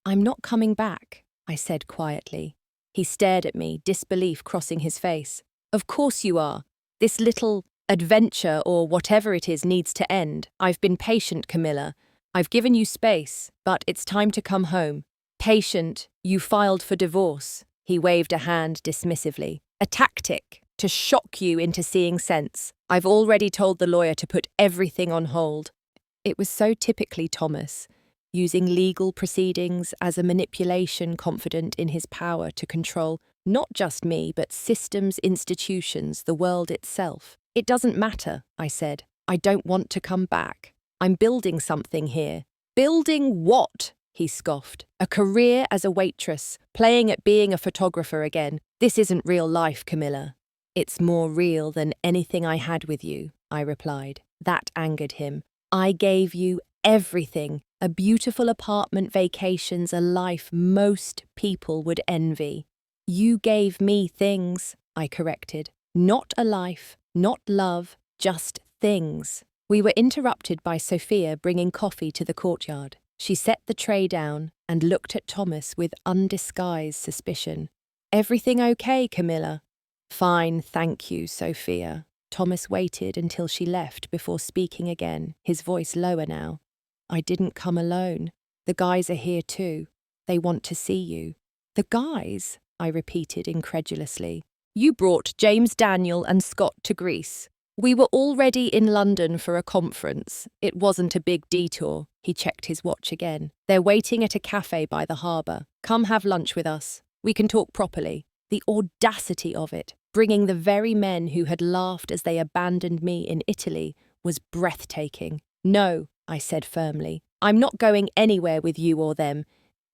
I'm not coming back, I said quietly. He stared at me, disbelief crossing his face. Of course you are. This little adventure or whatever it is needs to end. I've been patient, Camilla. I've given you space, but it's time to come home. Patient, you filed for divorce. He waved a hand dismissively. A tactic to shock you into seeing sense. I've already told the lawyer to put everything on hold. It was so typically Thomas, using legal proceedings as a manipulation confident in his power to control not just me, but systems, institutions, the world itself. It doesn't matter, I said. I don't want to come back. I'm building something here. Building what? He scoffed. A career as a waitress, playing at being a photographer again. This isn't real life, Camilla. It's more real than anything I had with you, I replied. That angered him. I gave you everything. A beautiful apartment, vacations, a life most people would envy. You gave me things, I corrected. Not a life, not love, just things. We were interrupted by Sophia bringing coffee to the courtyard. She set the tray down and looked at Thomas with undisguised suspicion. Everything okay, Camilla? Fine, thank you, Sophia. Thomas waited until she left before speaking again, his voice lower now. I didn't come alone. The guys are here too. They want to see you. The guys? I repeated incredulously. You brought James Daniel and Scott to Greece. We were already in London for a conference. It wasn't a big detour. He checked his watch again. They're waiting at a cafe by the harbour. Come have lunch with us. We can talk properly. The audacity of it, bringing the very men who had laughed as they abandoned me in Italy, was breathtaking. No, I said firmly. I'm not going anywhere with you or them.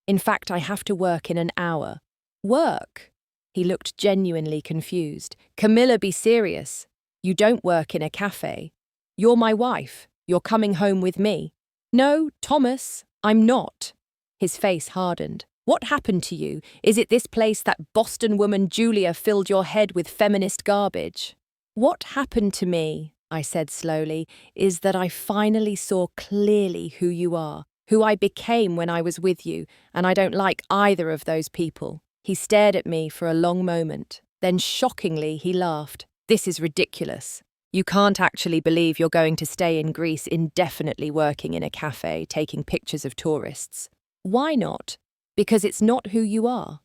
In fact, I have to work in an hour. Work? He looked genuinely confused. Camilla, be serious. You don't work in a cafe. You're my wife. You're coming home with me. No, Thomas, I'm not. His face hardened. What happened to you? Is it this place that Boston woman Julia filled your head with feminist garbage? What happened to me, I said slowly, is that I finally saw clearly who you are, who I became when I was with you, and I don't like either of those people. He stared at me for a long moment. Then shockingly he laughed. This is ridiculous. You can't actually believe you're going to stay in Greece indefinitely working in a cafe, taking pictures of tourists. Why not? Because it's not who you are.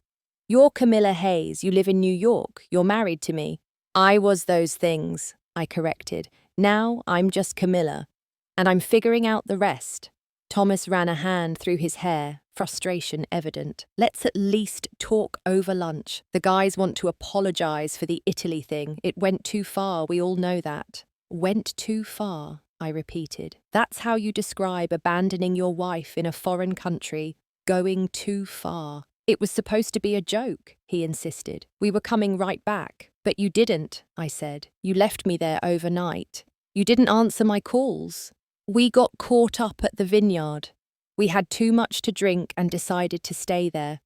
You're Camilla Hayes, you live in New York, you're married to me. I was those things, I corrected. Now I'm just Camilla, and I'm figuring out the rest. Thomas ran a hand through his hair, frustration evident. Let's at least talk over lunch. The guys want to apologize for the Italy thing. It went too far, we all know that. Went too far, I repeated. That's how you describe abandoning your wife in a foreign country. Going too far. It was supposed to be a joke, he insisted. We were coming right back. But you didn't, I said. You left me there overnight. You didn't answer my calls. We got caught up at the vineyard. We had too much to drink and decided to stay there.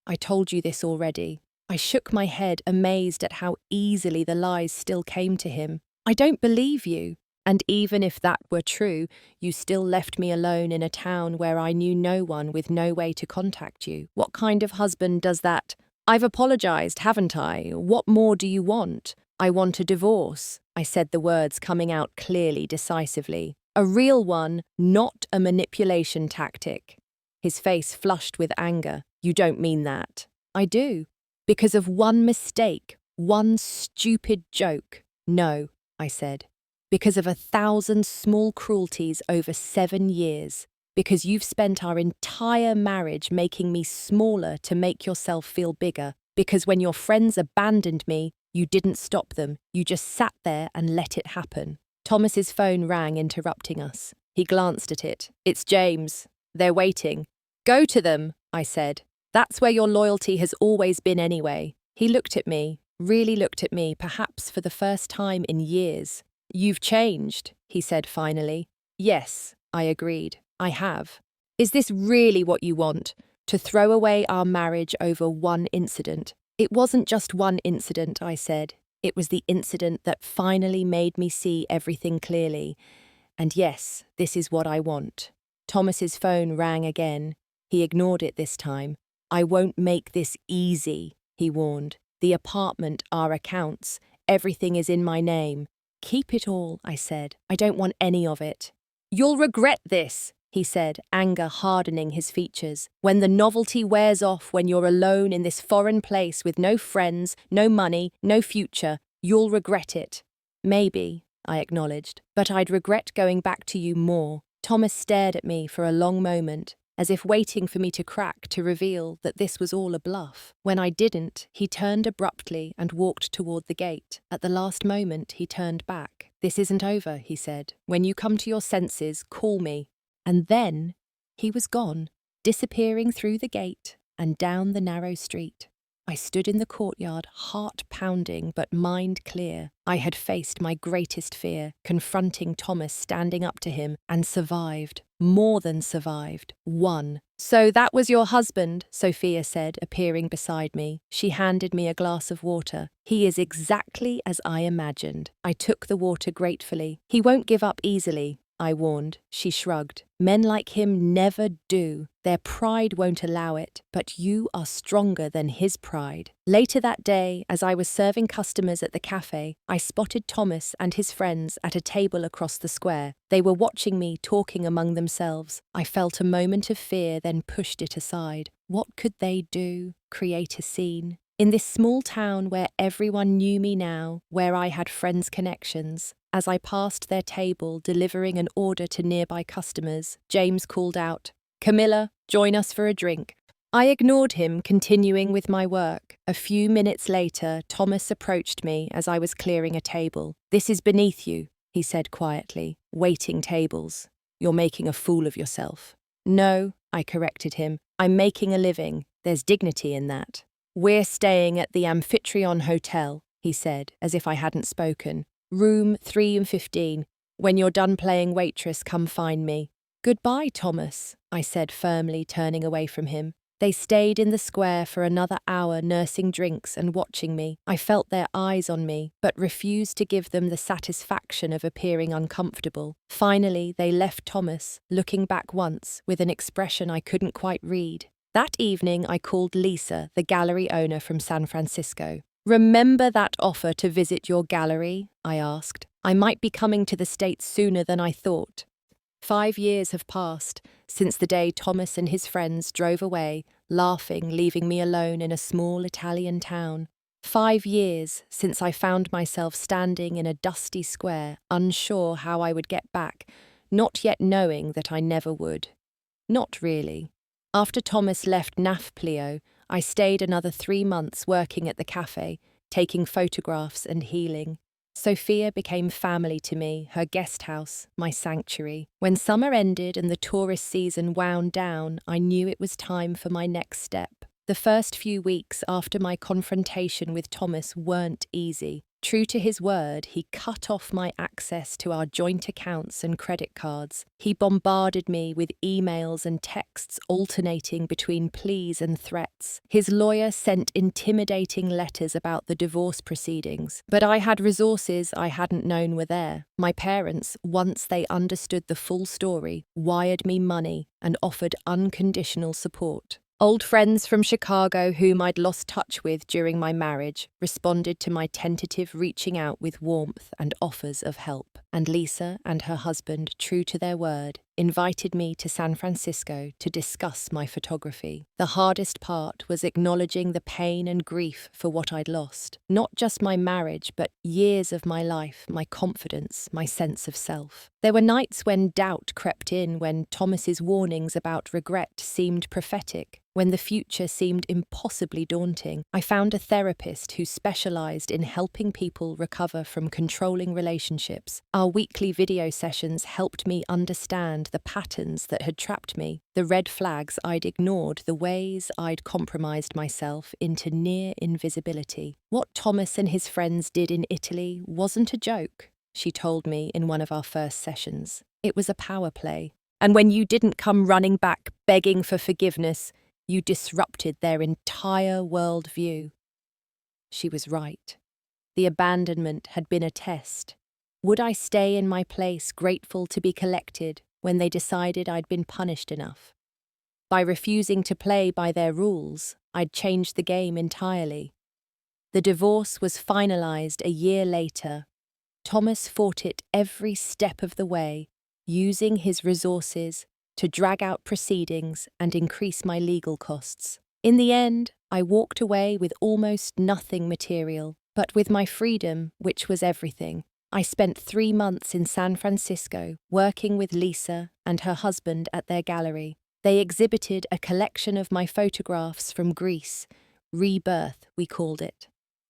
I told you this already. I shook my head, amazed at how easily the lies still came to him. I don't believe you. And even if that were true, you still left me alone in a town where I knew no one with no way to contact you. What kind of husband does that? I've apologized, haven't I? What more do you want? I want a divorce, I said, the words coming out clearly, decisively. A real one, not a manipulation tactic. His face flushed with anger. You don't mean that. I do. Because of one mistake, one stupid joke. No, I said. Because of 1,000 small cruelties over 7 years. Because you've spent our entire marriage making me smaller to make yourself feel bigger. Because when your friends abandoned me, you didn't stop them. You just sat there and let it happen. Thomas's phone rang, interrupting us. He glanced at it. It's James. They're waiting. Go to them, I said. That's where your loyalty has always been anyway. He looked at me, really looked at me, perhaps for the first time in years. You've changed, he said finally. Yes, I agreed. I have. Is this really what you want? To throw away our marriage over one incident? It wasn't just one incident, I said. It was the incident that finally made me see everything clearly. And yes, this is what I want. Thomas's phone rang again. He ignored it this time. I won't make this easy, he warned. The apartment, our accounts, everything is in my name. Keep it all, I said. I don't want any of it. You'll regret this, he said, anger hardening his features. When the novelty wears off, when you're alone in this foreign place with no friends, no money, no future, you'll regret it. Maybe, I acknowledged, but I'd regret going back to you more. Thomas stared at me for a long moment, as if waiting for me to crack to reveal that this was all a bluff. When I didn't, he turned abruptly and walked toward the gate. At the last moment, he turned back. This isn't over, he said. When you come to your senses, call me. And then he was gone, disappearing through the gate and down the narrow street. I stood in the courtyard, heart pounding but mind clear. I had faced my greatest fear, confronting Thomas, standing up to him, and survived. More than survived. Won. So that was your husband, Sophia said, appearing beside me. She handed me a glass of water. He is exactly as I imagined. I took the water gratefully. He won't give up easily, I warned. She shrugged. Men like him never do. Their pride won't allow it, but you are stronger than his pride. Later that day, as I was serving customers at the cafe, I spotted Thomas and his friends at a table across the square. They were watching me, talking among themselves. I felt a moment of fear, then pushed it aside. What could they do? Create a scene? In this small town where everyone knew me now, where I had friends' connections, as I passed their table delivering an order to nearby customers, James called out, "Camilla, join us for a drink." I ignored him, continuing with my work. A few minutes later, Thomas approached me as I was clearing a table. "This is beneath you," he said quietly. "Waiting tables. You're making a fool of yourself." "No," I corrected him. "I'm making a living. There's dignity in that." "We're staying at the Amphitryon Hotel," he said, as if I hadn't spoken. "Room 315. When you're done playing waitress, come find me." "Goodbye, Thomas," I said firmly, turning away from him. They stayed in the square for another hour, nursing drinks and watching me. I felt their eyes on me, but refused to give them the satisfaction of appearing uncomfortable. Finally, they left Thomas, looking back once, with an expression I couldn't quite read. That evening, I called Lisa, the gallery owner from San Francisco. "Remember that offer to visit your gallery?" I asked. "I might be coming to the States sooner than I thought." 5 years have passed since the day Thomas and his friends drove away, laughing, leaving me alone in a small Italian town. 5 years since I found myself standing in a dusty square, unsure how I would get back, not yet knowing that I never would. Not really. After Thomas left NAFPLIO, I stayed another 3 months working at the cafe, taking photographs and healing. Sophia became family to me, her guest house, my sanctuary. When summer ended and the tourist season wound down, I knew it was time for my next step. The first few weeks after my confrontation with Thomas weren't easy. True to his word, he cut off my access to our joint accounts and credit cards. He bombarded me with emails and texts alternating between pleas and threats. His lawyer sent intimidating letters about the divorce proceedings. But I had resources I hadn't known were there. My parents, once they understood the full story, wired me money and offered unconditional support. Old friends from Chicago whom I'd lost touch with during my marriage responded to my tentative reaching out with warmth and offers of help. And Lisa and her husband, true to their word, invited me to San Francisco to discuss my photography. The hardest part was acknowledging the pain and grief for what I'd lost. Not just my marriage, but years of my life, my confidence, my sense of self. There were nights when doubt crept in, when Thomas's warnings about regret seemed prophetic, when the future seemed impossibly daunting. I found a therapist who specialized in helping people recover from controlling relationships. Our weekly video sessions helped me understand the patterns that had trapped me, the red flags I'd ignored, the ways I'd compromised myself into near invisibility. What Thomas and his friends did in Italy wasn't a joke, she told me in one of our first sessions. It was a power play. And when you didn't come running back, begging for forgiveness, you disrupted their entire worldview. She was right. The abandonment had been a test. Would I stay in my place, grateful to be collected, when they decided I'd been punished enough? By refusing to play by their rules, I'd changed the game entirely. The divorce was finalized a year later. Thomas fought it every step of the way, using his resources to drag out proceedings and increase my legal costs. In the end, I walked away with almost nothing material, but with my freedom, which was everything. I spent 3 months in San Francisco working with Lisa and her husband at their gallery. They exhibited a collection of my photographs from Greece, Rebirth, we called it.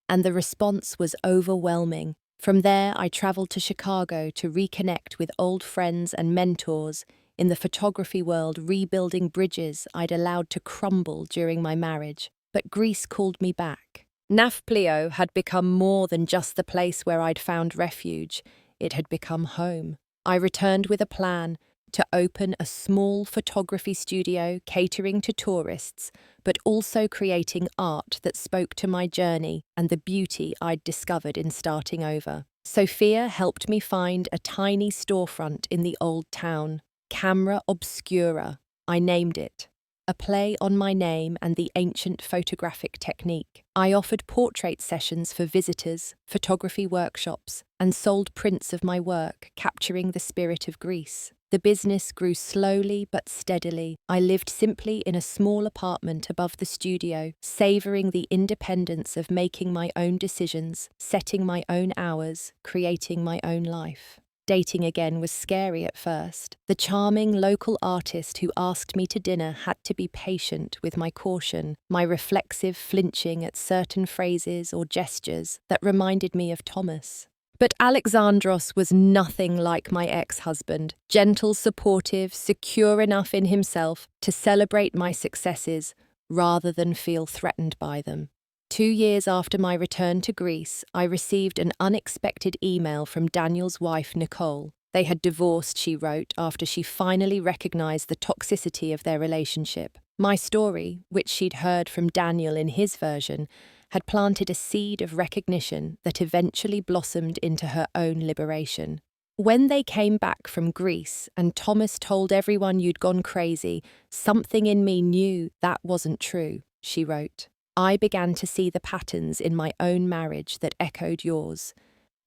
And the response was overwhelming. From there, I traveled to Chicago to reconnect with old friends and mentors in the photography world, rebuilding bridges I'd allowed to crumble during my marriage. But Greece called me back. NAFPLIO had become more than just the place where I'd found refuge. It had become home. I returned with a plan to open a small photography studio catering to tourists, but also creating art that spoke to my journey and the beauty I'd discovered in starting over. Sophia helped me find a tiny storefront in the old town, Camera Obscura, I named it. A play on my name and the ancient photographic technique. I offered portrait sessions for visitors, photography workshops, and sold prints of my work, capturing the spirit of Greece. The business grew slowly but steadily. I lived simply in a small apartment above the studio, savoring the independence of making my own decisions, setting my own hours, creating my own life. Dating again was scary at first. The charming local artist who asked me to dinner had to be patient with my caution, my reflexive flinching at certain phrases or gestures that reminded me of Thomas. But Alexandros was nothing like my ex-husband, gentle, supportive, secure enough in himself to celebrate my successes rather than feel threatened by them. 2 years after my return to Greece, I received an unexpected email from Daniel's wife, Nicole. They had divorced, she wrote, after she finally recognized the toxicity of their relationship. My story, which she'd heard from Daniel in his version, had planted a seed of recognition that eventually blossomed into her own liberation. When they came back from Greece and Thomas told everyone you'd gone crazy, something in me knew that wasn't true, she wrote. I began to see the patterns in my own marriage that echoed yours.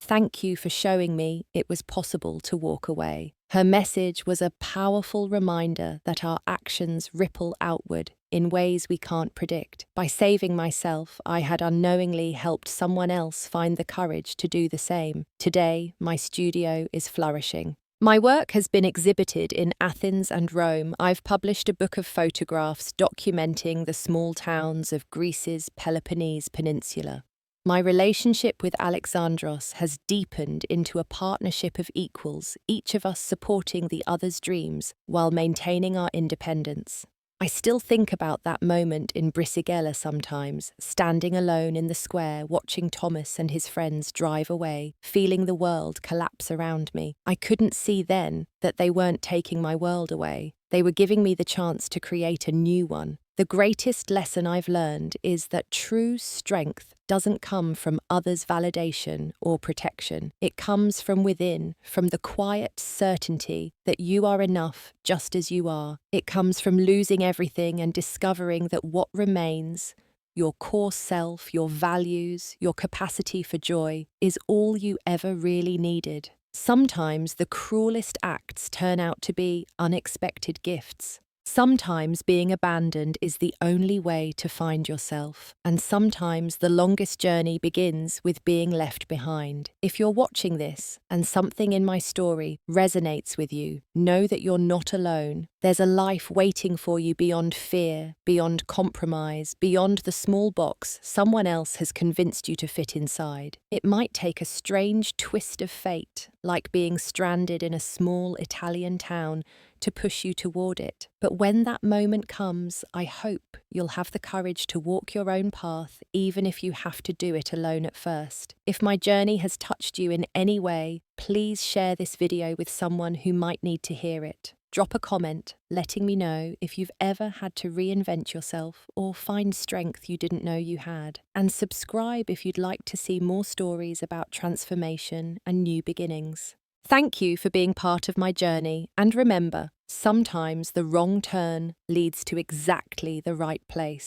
Thank you for showing me it was possible to walk away. Her message was a powerful reminder that our actions ripple outward in ways we can't predict. By saving myself, I had unknowingly helped someone else find the courage to do the same. Today, my studio is flourishing. My work has been exhibited in Athens and Rome. I've published a book of photographs documenting the small towns of Greece's Peloponnese Peninsula. My relationship with Alexandros has deepened into a partnership of equals, each of us supporting the other's dreams while maintaining our independence. I still think about that moment in Brisighella sometimes, standing alone in the square, watching Thomas and his friends drive away, feeling the world collapse around me. I couldn't see then that they weren't taking my world away. They were giving me the chance to create a new one. The greatest lesson I've learned is that true strength doesn't come from others' validation or protection. It comes from within, from the quiet certainty that you are enough just as you are. It comes from losing everything and discovering that what remains, your core self, your values, your capacity for joy, is all you ever really needed. Sometimes the cruelest acts turn out to be unexpected gifts. Sometimes being abandoned is the only way to find yourself, and sometimes the longest journey begins with being left behind. If you're watching this and something in my story resonates with you, know that you're not alone. There's a life waiting for you beyond fear, beyond compromise, beyond the small box someone else has convinced you to fit inside. It might take a strange twist of fate, like being stranded in a small Italian town, to push you toward it. But when that moment comes, I hope you'll have the courage to walk your own path, even if you have to do it alone at first. If my journey has touched you in any way, please share this video with someone who might need to hear it. Drop a comment letting me know if you've ever had to reinvent yourself or find strength you didn't know you had. And subscribe if you'd like to see more stories about transformation and new beginnings. Thank you for being part of my journey, and remember, sometimes the wrong turn leads to exactly the right place.